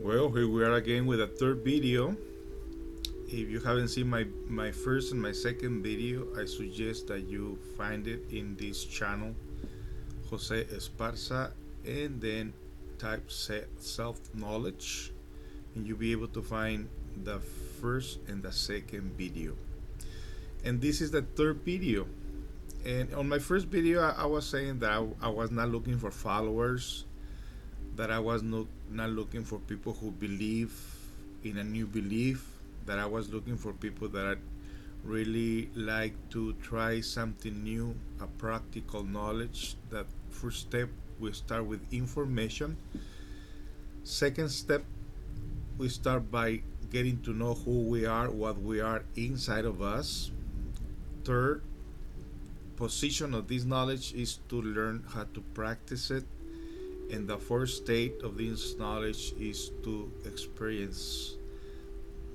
Well, here we are again with a third video. If you haven't seen my first and my second video, I suggest that you find it in this channel, Jose Esparza, and then type self-knowledge, and you'll be able to find the first and the second video. And this is the third video. And on my first video, I was saying that I was not looking for followers, that I was not looking for people who believe in a new belief, that I was looking for people that really like to try something new, a practical knowledge. That first step, we start with information. Second step, we start by getting to know who we are, what we are inside of us. Third position of this knowledge is to learn how to practice it. And the fourth state of this knowledge is to experience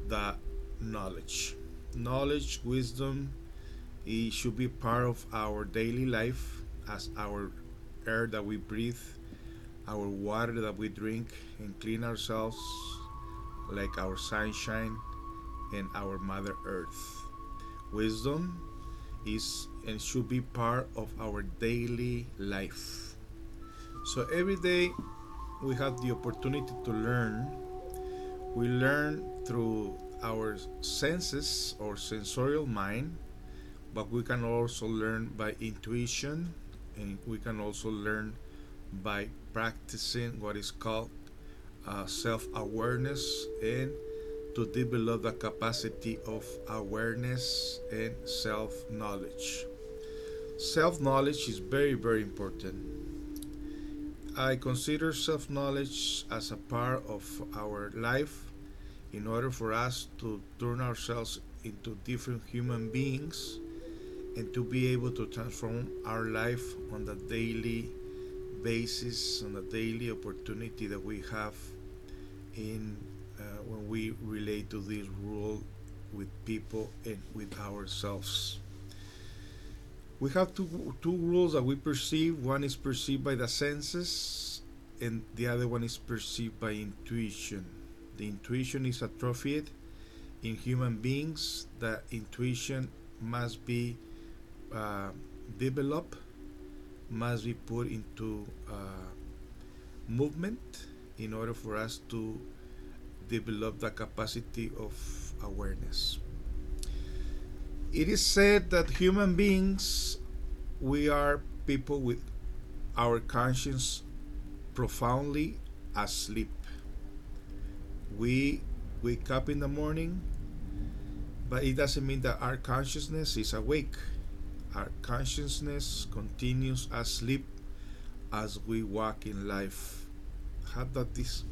the knowledge. Knowledge, wisdom, it should be part of our daily life as our air that we breathe, our water that we drink and clean ourselves, like our sunshine and our Mother Earth. Wisdom is and should be part of our daily life. So every day we have the opportunity to learn. We learn through our senses or sensorial mind, but we can also learn by intuition, and we can also learn by practicing what is called self-awareness, and to develop the capacity of awareness and self-knowledge. Self-knowledge is very, very important. I consider self-knowledge as a part of our life in order for us to turn ourselves into different human beings and to be able to transform our life on the daily basis, on the daily opportunity that we have in when we relate to this world with people and with ourselves. We have two rules that we perceive. One is perceived by the senses, and the other one is perceived by intuition. The intuition is atrophied in human beings. The intuition must be developed, must be put into movement in order for us to develop the capacity of awareness. It is said that human beings, we are people with our conscience profoundly asleep. We wake up in the morning, but it doesn't mean that our consciousness is awake. Our consciousness continues asleep as we walk in life. How does this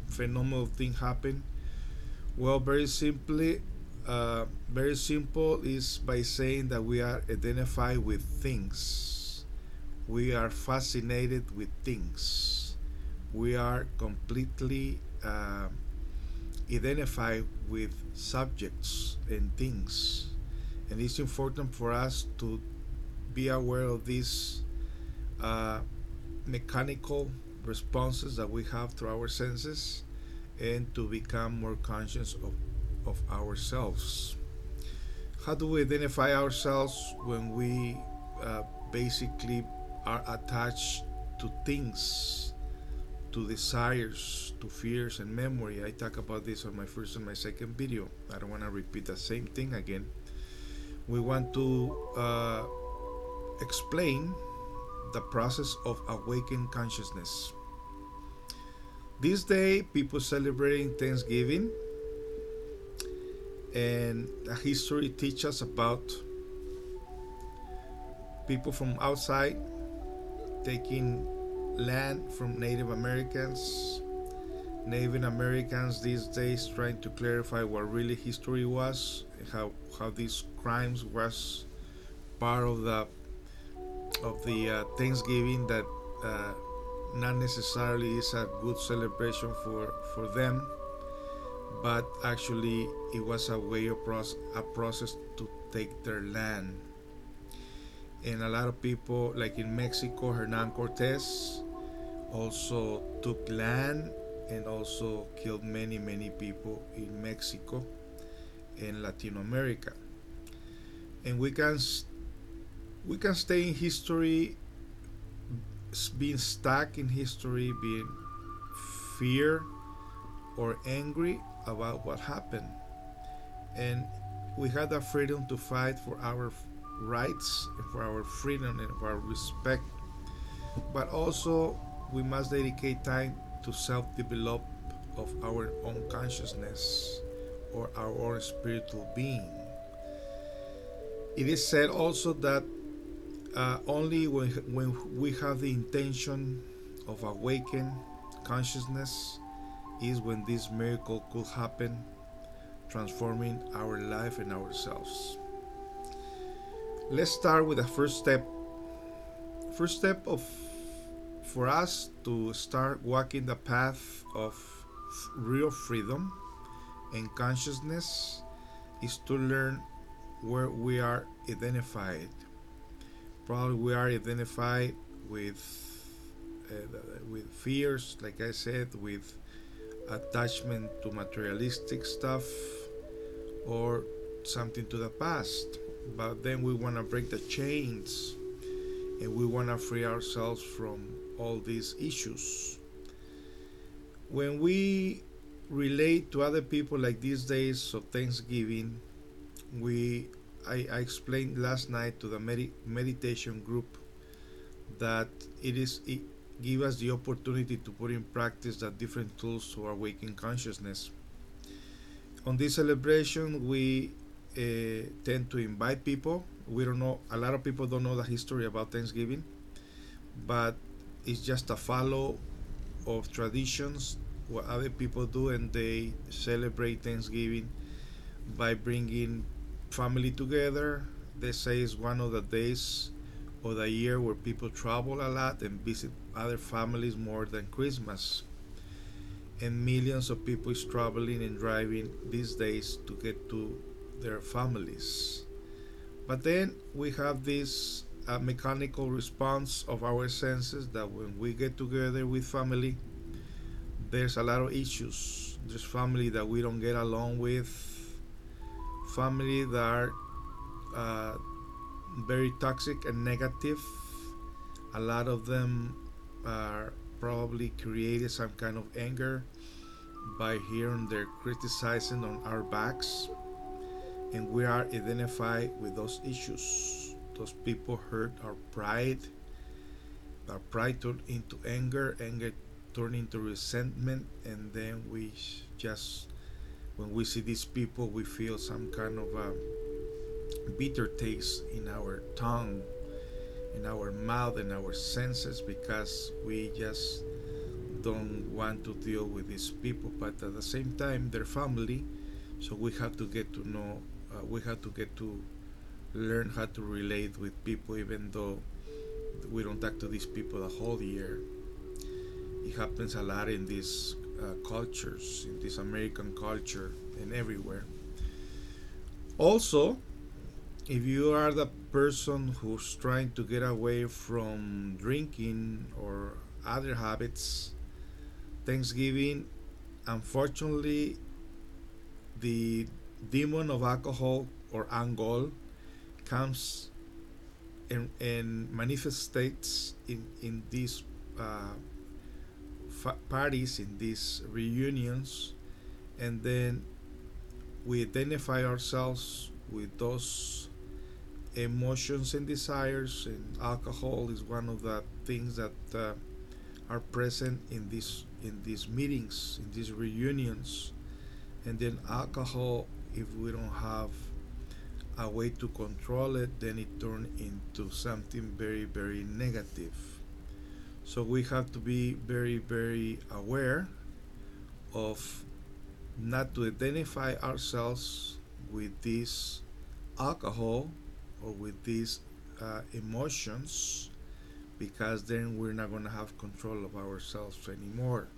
phenomenal thing happen? Well, very simply, very simple is by saying that we are identified with things. We are fascinated with things. We are completely identified with subjects and things. And it's important for us to be aware of these mechanical responses that we have through our senses, and to become more conscious of ourselves. How do we identify ourselves? When we basically are attached to things, to desires, to fears and memory. I talk about this on my first and my second video. I don't want to repeat the same thing again. We want to explain the process of awakened consciousness. This day, people celebrating Thanksgiving, and the history teaches us about people from outside taking land from Native Americans. Native Americans these days trying to clarify what really history was, how these crimes was part of the Thanksgiving that not necessarily is a good celebration for them, but actually it was a way of a process to take their land. And a lot of people, like in Mexico, Hernan Cortez also took land and also killed many people in Mexico and Latin America. And we can stay in history, being stuck in history, being fear or angry about what happened. And we had the freedom to fight for our rights and for our freedom and for our respect. But also, we must dedicate time to self-develop of our own consciousness or our own spiritual being. It is said also that only when we have the intention of awaken consciousness is when this miracle could happen, transforming our life and ourselves. Let's start with the first step. First step of for us to start walking the path of real freedom and consciousness is to learn where we are identified. Probably we are identified with fears, like I said, with attachment to materialistic stuff or something to the past. But then we want to break the chains and we want to free ourselves from all these issues. When we relate to other people, like these days of Thanksgiving, I explained last night to the meditation group that it give us the opportunity to put in practice the different tools to awaken consciousness. On this celebration, we tend to invite people. We don't know, a lot of people don't know the history about Thanksgiving, but it's just a follow of traditions what other people do, and they celebrate Thanksgiving by bringing family together. They say it's one of the days of the year where people travel a lot and visit other families more than Christmas. And millions of people is traveling and driving these days to get to their families. But then we have this mechanical response of our senses that when we get together with family, there's a lot of issues. There's family that we don't get along with, family that are very toxic and negative. A lot of them are probably created some kind of anger by hearing their criticizing on our backs, and we are identified with those issues. Those people hurt our pride turned into anger turned into resentment, and then we just, when we see these people, we feel some kind of a bitter taste in our tongue, in our mouth, and our senses, because we just don't want to deal with these people. But at the same time, they're family, so we have to get to know, we have to get to learn how to relate with people, even though we don't talk to these people the whole year. It happens a lot in these cultures, in this American culture, and everywhere. Also, if you are the person who's trying to get away from drinking or other habits, Thanksgiving, unfortunately, the demon of alcohol or alcohol comes and manifests in these parties, in these reunions, and then we identify ourselves with those emotions and desires, and alcohol is one of the things that are present in these meetings, in these reunions. And then alcohol, if we don't have a way to control it, then it turns into something very negative. So we have to be very aware of not to identify ourselves with this alcohol or with these emotions, because then we're not going to have control of ourselves anymore.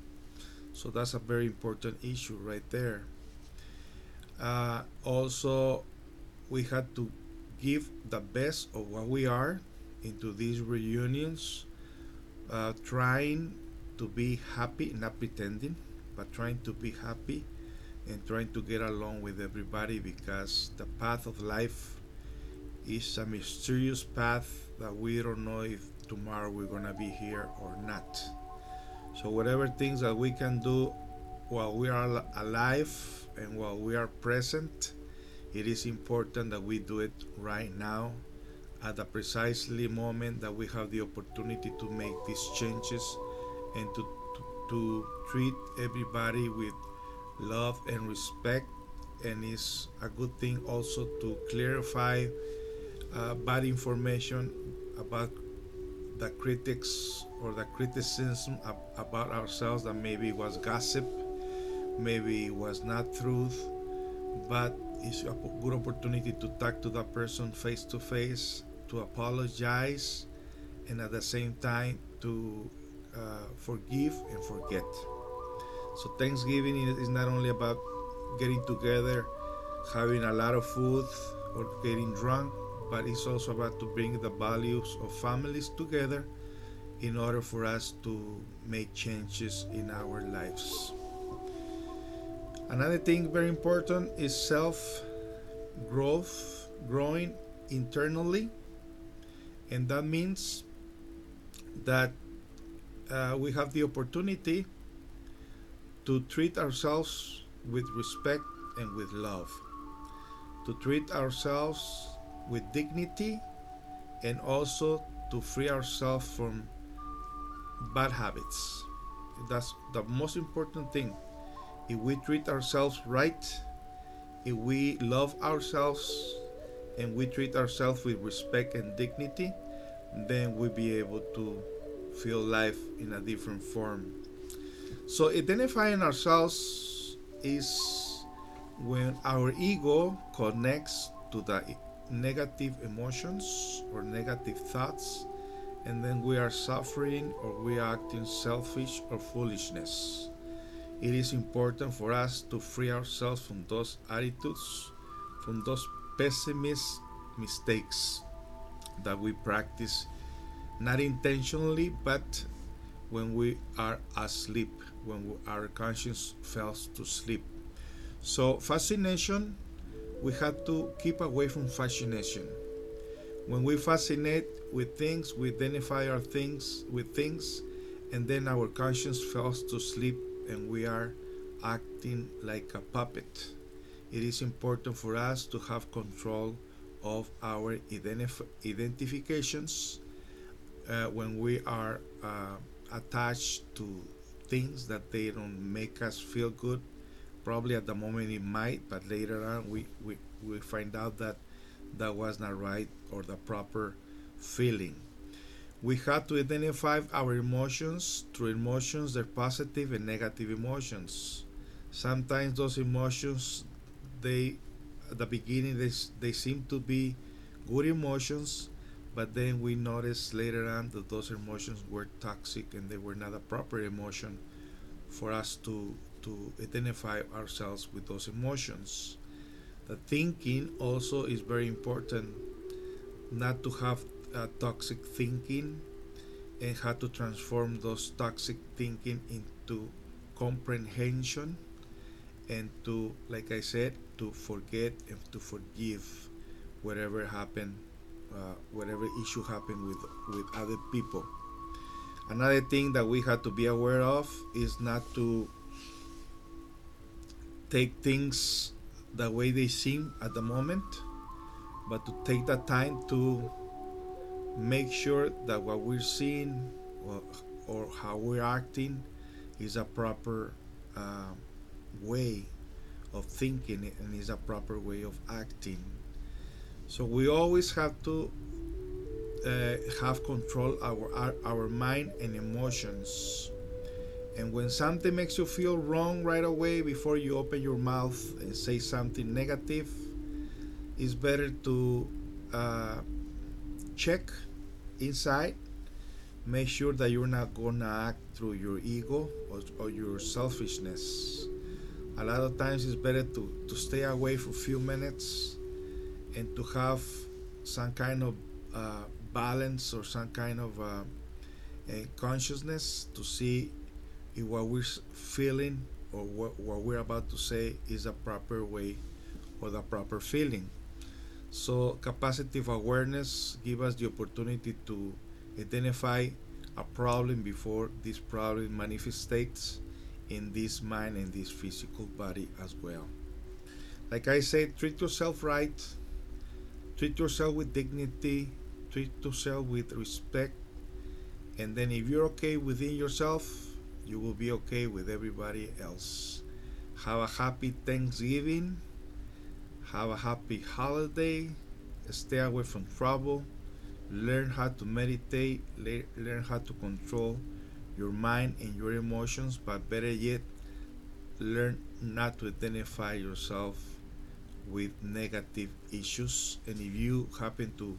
So that's a very important issue right there. Also, we had to give the best of what we are into these reunions, trying to be happy, not pretending. but trying to be happy and trying to get along with everybody, because the path of life is a mysterious path that we don't know if tomorrow we're gonna be here or not. So whatever things that we can do while we are alive and while we are present, it is important that we do it right now, at the precisely moment that we have the opportunity to make these changes, and to treat everybody with love and respect. And it's a good thing also to clarify bad information about the critics or the criticism about ourselves, that maybe was gossip, maybe it was not truth, but it's a good opportunity to talk to that person face to face, to apologize, and at the same time to forgive and forget. So Thanksgiving is not only about getting together, having a lot of food, or getting drunk, but it's also about to bring the values of families together in order for us to make changes in our lives. Another thing very important is self growth, growing internally, and that means that we have the opportunity to treat ourselves with respect and with love, to treat ourselves with dignity, and also to free ourselves from bad habits. That's the most important thing. If we treat ourselves right, if we love ourselves, and we treat ourselves with respect and dignity, then we'll be able to feel life in a different form. So identifying ourselves is when our ego connects to the negative emotions or negative thoughts, and then we are suffering or we are acting selfish or foolishness. It is important for us to free ourselves from those attitudes, from those pessimist mistakes that we practice, not intentionally, but when we are asleep, when our conscience falls to sleep. So fascination, we have to keep away from fascination. When we fascinate with things, we identify our things with things, and then our conscience falls to sleep and we are acting like a puppet. It is important for us to have control of our identifications when we are attached to things that they don't make us feel good. Probably at the moment it might, but later on we find out that that was not right or the proper feeling. We have to identify our emotions. Through emotions, they're positive and negative emotions. Sometimes those emotions, they at the beginning they seem to be good emotions, but then we notice later on that those emotions were toxic and they were not a proper emotion for us to identify ourselves with those emotions. The thinking also is very important, not to have toxic thinking, and how to transform those toxic thinking into comprehension, and to, like I said, to forget and to forgive whatever happened, whatever issue happened with other people. Another thing that we have to be aware of is not to take things the way they seem at the moment, but to take the time to make sure that what we're seeing, or how we're acting, is a proper way of thinking, and is a proper way of acting. So we always have to have control our mind and emotions. And when something makes you feel wrong right away, before you open your mouth and say something negative, it's better to check inside, make sure that you're not gonna act through your ego or your selfishness. A lot of times it's better to stay away for a few minutes and to have some kind of balance, or some kind of consciousness, to see if what we're feeling or what we're about to say is a proper way or the proper feeling. So capacitive awareness gives us the opportunity to identify a problem before this problem manifests in this mind and this physical body as well. Like I said, treat yourself right, treat yourself with dignity, treat yourself with respect, and then if you're okay within yourself, you will be okay with everybody else. Have a happy Thanksgiving, have a happy holiday, stay away from trouble, learn how to meditate, learn how to control your mind and your emotions, but better yet, learn not to identify yourself with negative issues. And if you happen to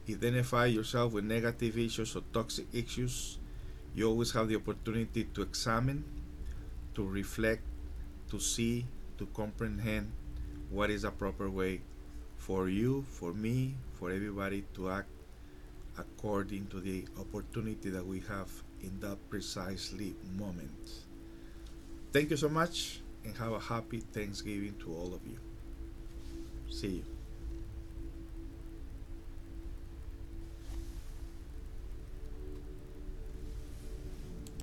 identify yourself with negative issues or toxic issues, you always have the opportunity to examine, to reflect, to see, to comprehend what is a proper way for you, for me, for everybody to act according to the opportunity that we have in that precisely moment. Thank you so much and have a happy Thanksgiving to all of you. See you.